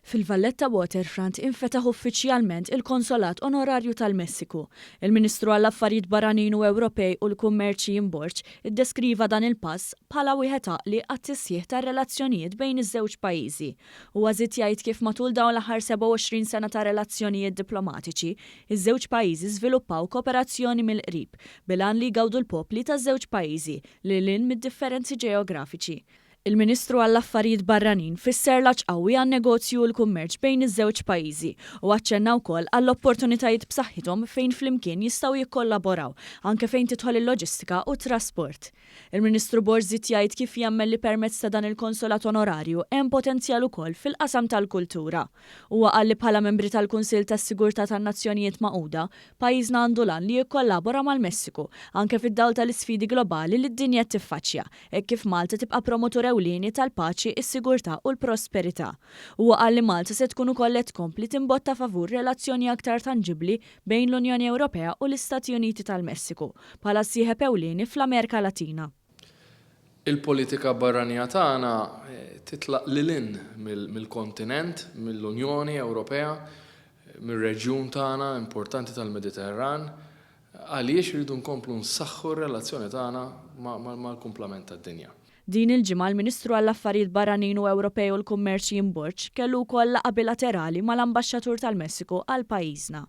Fil-Valletta Waterfront infetaħ uffiċjalment il-Konsolat Onorarju tal-Messiku. Il-Ministru għall-Affarijiet Barranin u Ewropej u l-Kummerċ Jim Burch iddeskriva dan il-pass bħala wieħed għaqli għat-tisjieħ tar-relazzjonijiet bejn iż-żewġ pajjiżi. Huwa żied jgħid kif matul dawn l-aħħar 27 sena ta' relazzjonijiet diplomatiċi, iż-żewġ pajjiżi żviluppaw kooperazzjoni mill-qrib bilan li jgawdu l-popli taż-żewġ pajjiżi lil hinn mid-differenzi ġeografiċi. Il-Ministru għall-Affarijiet Barranin fisser laċ qawwi għan-negozju u l-kummerċ bejn iż-żewġ pajjiżi u aċċenna wkoll għall-opportunitajiet b'saħħithom fejn flimkien jistgħu jikkollaboraw anke fejn tidħol il-loġistika u trasport. Il-Ministru Burch żied jgħid kif jemmel li permezz ta' dan il-konsolat onorarju hemm potenzjal ukoll fil-qasam tal-kultura. Huwa qal li bħala membri tal-Kunsill tas-Sigurtà tan-Nazzjonijiet Magħquda pajjiżna għandu lan li jikkollabora mal-Messiku anke fid-dawl tal-isfidi globali li d-dinja tiffaċċja hekk kif Malta tibqa' promotur ewlieni tal-paċi, is-sigurtà u l-prosperità. Huwa qal li Malta se tkun ukoll qed tkompli timbotta favur relazzjoni aktar tanġibbli bejn l-Unjoni Ewropea u l-Istati Uniti tal-Messiku bħala sieħeb ewlieni fl-Amerika Latina. Il-politika barranija tagħna titlaq lil hinn mill-kontinent, mill-Unjoni Ewropea, mir-reġjun tagħna importanti tal-Mediterran, għaliex iridu nkomplu nsaħħu r-relazzjoni tagħna mal-kumplament tad-dinja. Din il-ġimgħa l-Ministru għall-Affarijiet Barranin u Ewropej u l-Kummerċ Jim Burch kellu wkoll laqgħa bilaterali mal-Ambaxxatur tal-Messiku għal pajjiżna.